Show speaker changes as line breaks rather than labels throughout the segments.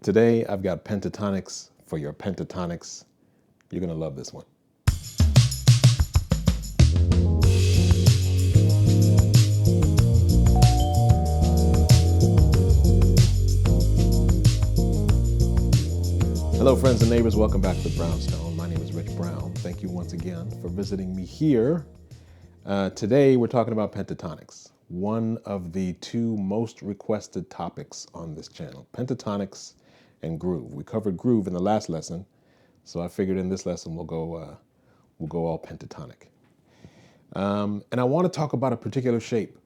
Today, I've got pentatonics for your pentatonics. You're gonna love this one. Hello, friends and neighbors. Welcome back to the Brownstone. My name is Rich Brown. Thank you once again for visiting me here. Today, we're talking about pentatonics, one of the two most requested topics on this channel, pentatonics and groove. We covered groove in the last lesson, so I figured in this lesson we'll go all pentatonic. And I want to talk about a particular shape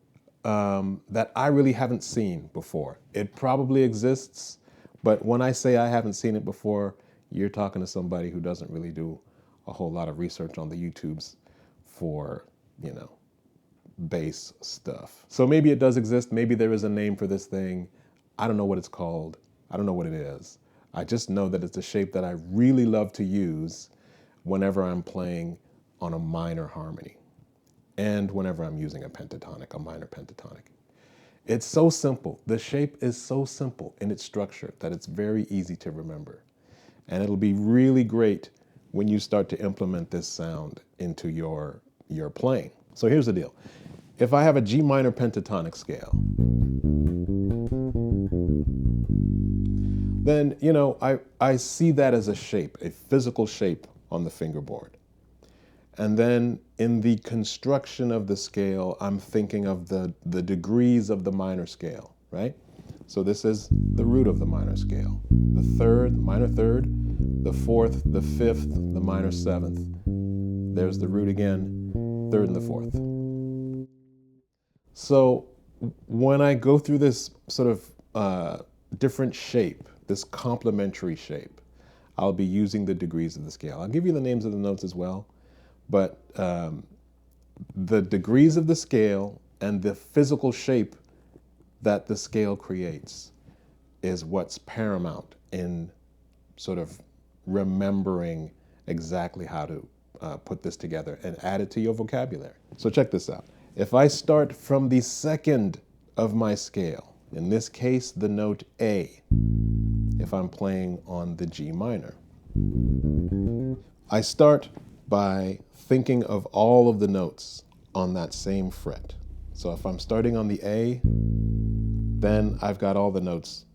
that I really haven't seen before. It probably exists, but when I say I haven't seen it before, you're talking to somebody who doesn't really do a whole lot of research on the YouTubes for, bass stuff. So maybe it does exist. Maybe there is a name for this thing. I don't know what it's called. I don't know what it is. I just know that it's a shape that I really love to use whenever I'm playing on a minor harmony and whenever I'm using a pentatonic, a minor pentatonic. It's so simple. The shape is so simple in its structure that it's very easy to remember. And it'll be really great when you start to implement this sound into your playing. So here's the deal. If I have a G minor pentatonic scale, then, I see that as a shape, a physical shape on the fingerboard. And then in the construction of the scale, I'm thinking of the degrees of the minor scale, right? So this is the root of the minor scale. The third, minor third, the fourth, the fifth, the minor seventh. There's the root again, third and the fourth. So when I go through this sort of different shape, this complementary shape, I'll be using the degrees of the scale. I'll give you the names of the notes as well, but the degrees of the scale and the physical shape that the scale creates is what's paramount in sort of remembering exactly how to put this together and add it to your vocabulary. So check this out. If I start from the second of my scale, in this case, the note A, if I'm playing on the G minor, I start by thinking of all of the notes on that same fret. So if I'm starting on the A, then I've got all the notes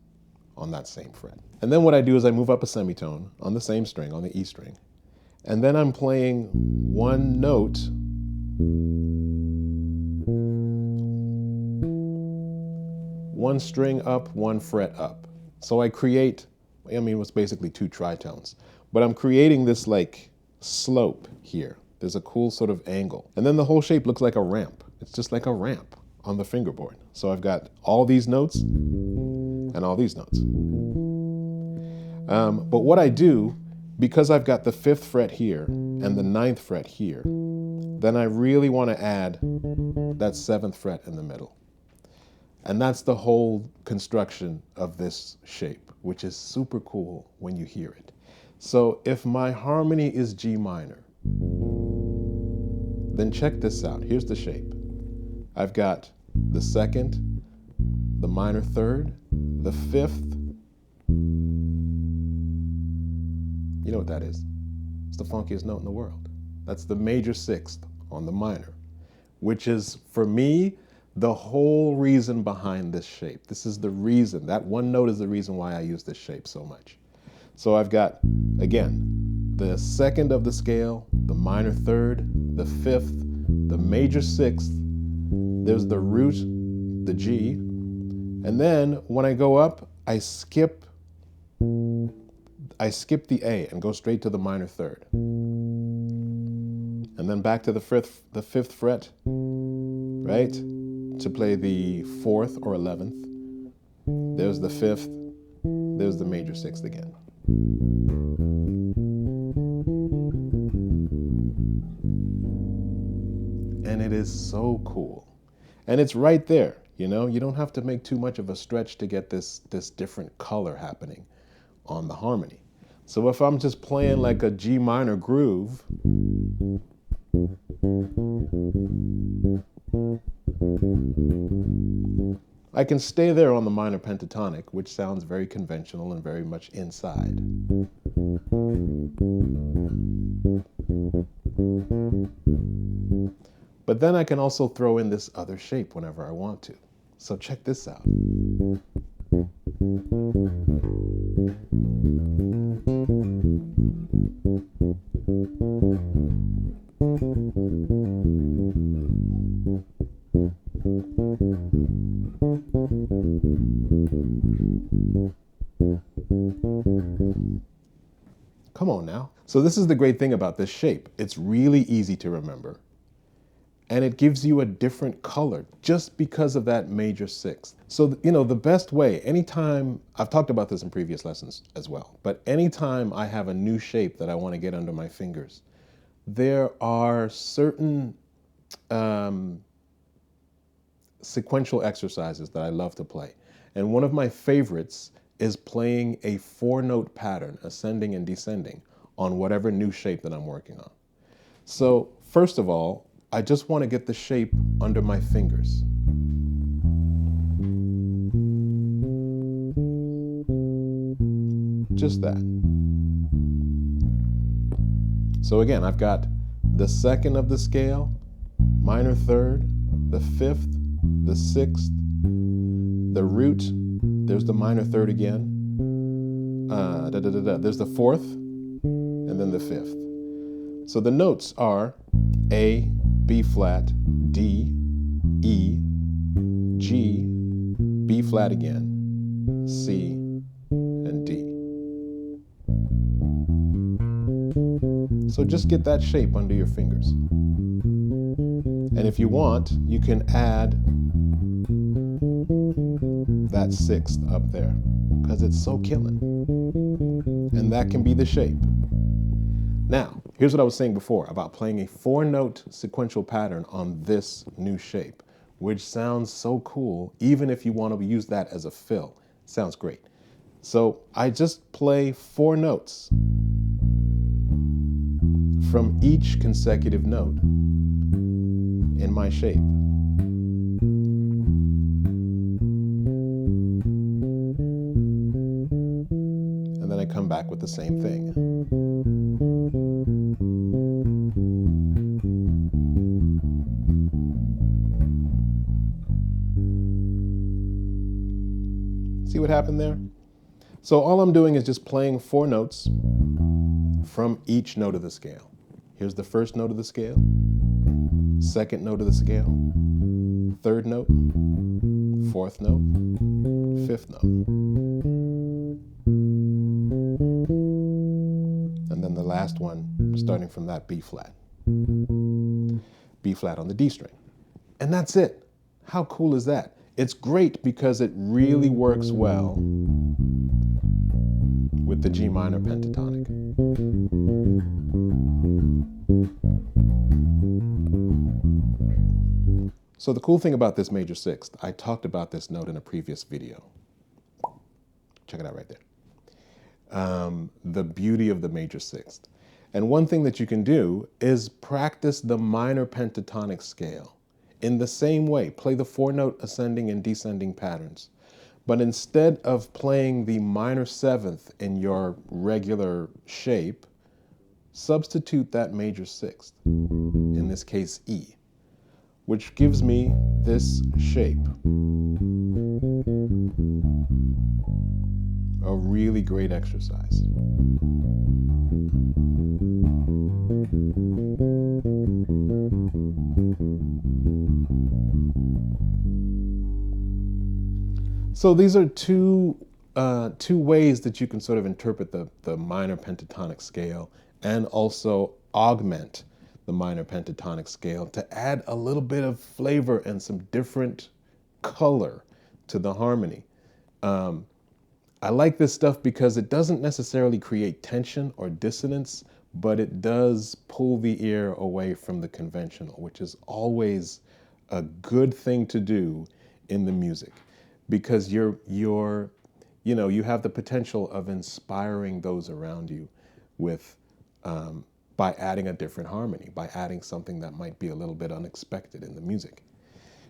on that same fret. And then what I do is I move up a semitone on the same string, on the E string, and then I'm playing one note one string up, one fret up. So I create, it's basically two tritones, but I'm creating this like slope here. There's a cool sort of angle. And then the whole shape looks like a ramp. It's just like a ramp on the fingerboard. So I've got all these notes and all these notes. But what I do, because I've got the fifth fret here and the ninth fret here, then I really want to add that seventh fret in the middle. And that's the whole construction of this shape, which is super cool when you hear it. So if my harmony is G minor, then check this out. Here's the shape. I've got the second, the minor third, the fifth. You know what that is? It's the funkiest note in the world. That's the major sixth on the minor, which is, for me, the whole reason behind this shape. This is the reason. That one note is the reason why I use this shape so much. So I've got, again, the second of the scale, the minor third, the fifth, the major sixth, there's the root, the G, and then when I go up, I skip the A and go straight to the minor third. And then back to the fifth fret, right? To play the fourth or 11th. There's the fifth, there's the major sixth again. And it is so cool. And it's right there, you don't have to make too much of a stretch to get this different color happening on the harmony. So if I'm just playing like a G minor groove, I can stay there on the minor pentatonic, which sounds very conventional and very much inside. But then I can also throw in this other shape whenever I want to. So check this out. Come on now. So this is the great thing about this shape. It's really easy to remember. And it gives you a different color just because of that major sixth. So, you know, the best way, anytime, I've talked about this in previous lessons as well, but anytime I have a new shape that I want to get under my fingers, there are certain sequential exercises that I love to play. And one of my favorites is playing a 4-note pattern, ascending and descending, on whatever new shape that I'm working on. So first of all, I just want to get the shape under my fingers. Just that. So again, I've got the second of the scale, minor third, the fifth, the sixth, the root, there's the minor third again, there's the fourth, and then the fifth. So the notes are A, B flat, D, E, G, B flat again, C, and D. So just get that shape under your fingers. And if you want, you can add that sixth up there because it's so killing. And that can be the shape. Now, here's what I was saying before about playing a 4-note sequential pattern on this new shape, which sounds so cool, even if you want to use that as a fill. It sounds great. So I just play 4 notes from each consecutive note in my shape. And then I come back with the same thing. See what happened there? So all I'm doing is just playing 4 notes from each note of the scale. Here's the first note of the scale, second note of the scale, third note, fourth note, fifth note. And then the last one, starting from that B flat. B flat on the D string. And that's it. How cool is that? It's great because it really works well with the G minor pentatonic. So the cool thing about this major sixth, I talked about this note in a previous video. Check it out right there. The beauty of the major sixth. And one thing that you can do is practice the minor pentatonic scale in the same way. Play the 4-note ascending and descending patterns. But instead of playing the minor seventh in your regular shape, substitute that major sixth, in this case E, which gives me this shape. A really great exercise. So these are two ways that you can sort of interpret the minor pentatonic scale and also augment the minor pentatonic scale to add a little bit of flavor and some different color to the harmony. I like this stuff because it doesn't necessarily create tension or dissonance, but it does pull the ear away from the conventional, which is always a good thing to do in the music, because you have the potential of inspiring those around you with by adding a different harmony, by adding something that might be a little bit unexpected in the music,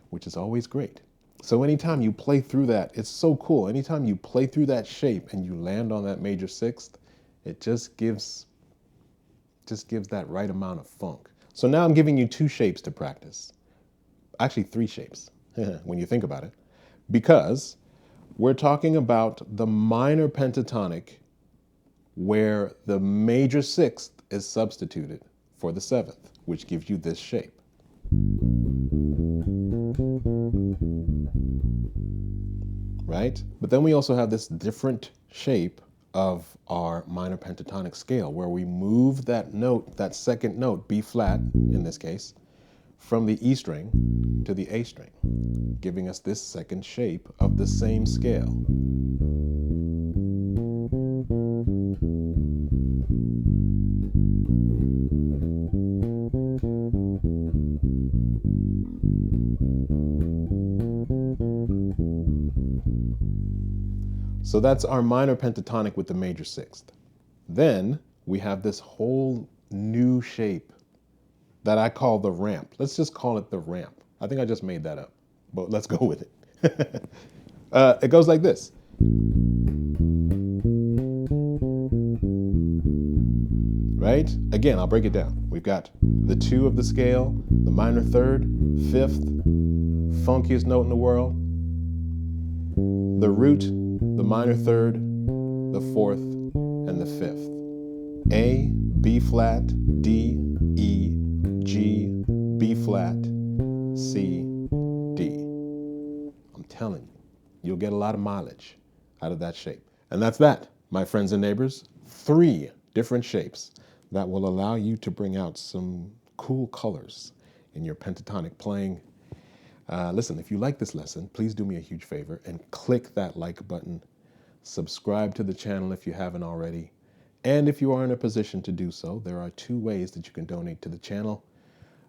which is always great. So anytime you play through that, it's so cool. Anytime you play through that shape and you land on that major sixth, it just gives that right amount of funk. So now I'm giving you two shapes to practice. Actually, three shapes when you think about it, because we're talking about the minor pentatonic where the major sixth is substituted for the seventh, which gives you this shape. Right? But then we also have this different shape of our minor pentatonic scale where we move that note, that second note, B flat in this case, from the E string to the A string, giving us this second shape of the same scale. So that's our minor pentatonic with the major sixth. Then we have this whole new shape that I call the ramp. Let's just call it the ramp. I think I just made that up, but let's go with it. It goes like this. Right? Again, I'll break it down. We've got the two of the scale, the minor third, fifth, funkiest note in the world, the root, the minor third, the fourth, and the fifth. A, B flat, D, E, G, B flat, C, D. I'm telling you, you'll get a lot of mileage out of that shape. And that's that, my friends and neighbors. 3 different shapes that will allow you to bring out some cool colors in your pentatonic playing. Listen, if you like this lesson, please do me a huge favor and click that like button. Subscribe to the channel if you haven't already. And if you are in a position to do so, there are 2 ways that you can donate to the channel.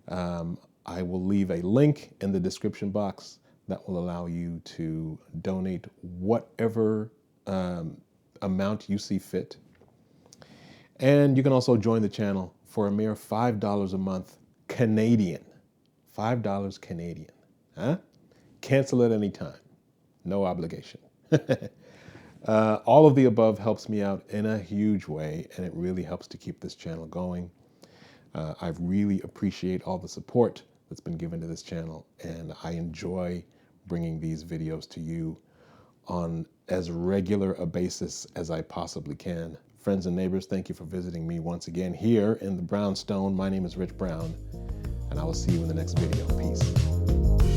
I will leave a link in the description box that will allow you to donate whatever amount you see fit. And you can also join the channel for a mere $5 a month Canadian. $5 Canadian. Huh? Cancel at any time. No obligation. All of the above helps me out in a huge way, and it really helps to keep this channel going. I really appreciate all the support that's been given to this channel, and I enjoy bringing these videos to you on as regular a basis as I possibly can. Friends and neighbors, thank you for visiting me once again here in the Brownstone. My name is Rich Brown, and I will see you in the next video. Peace.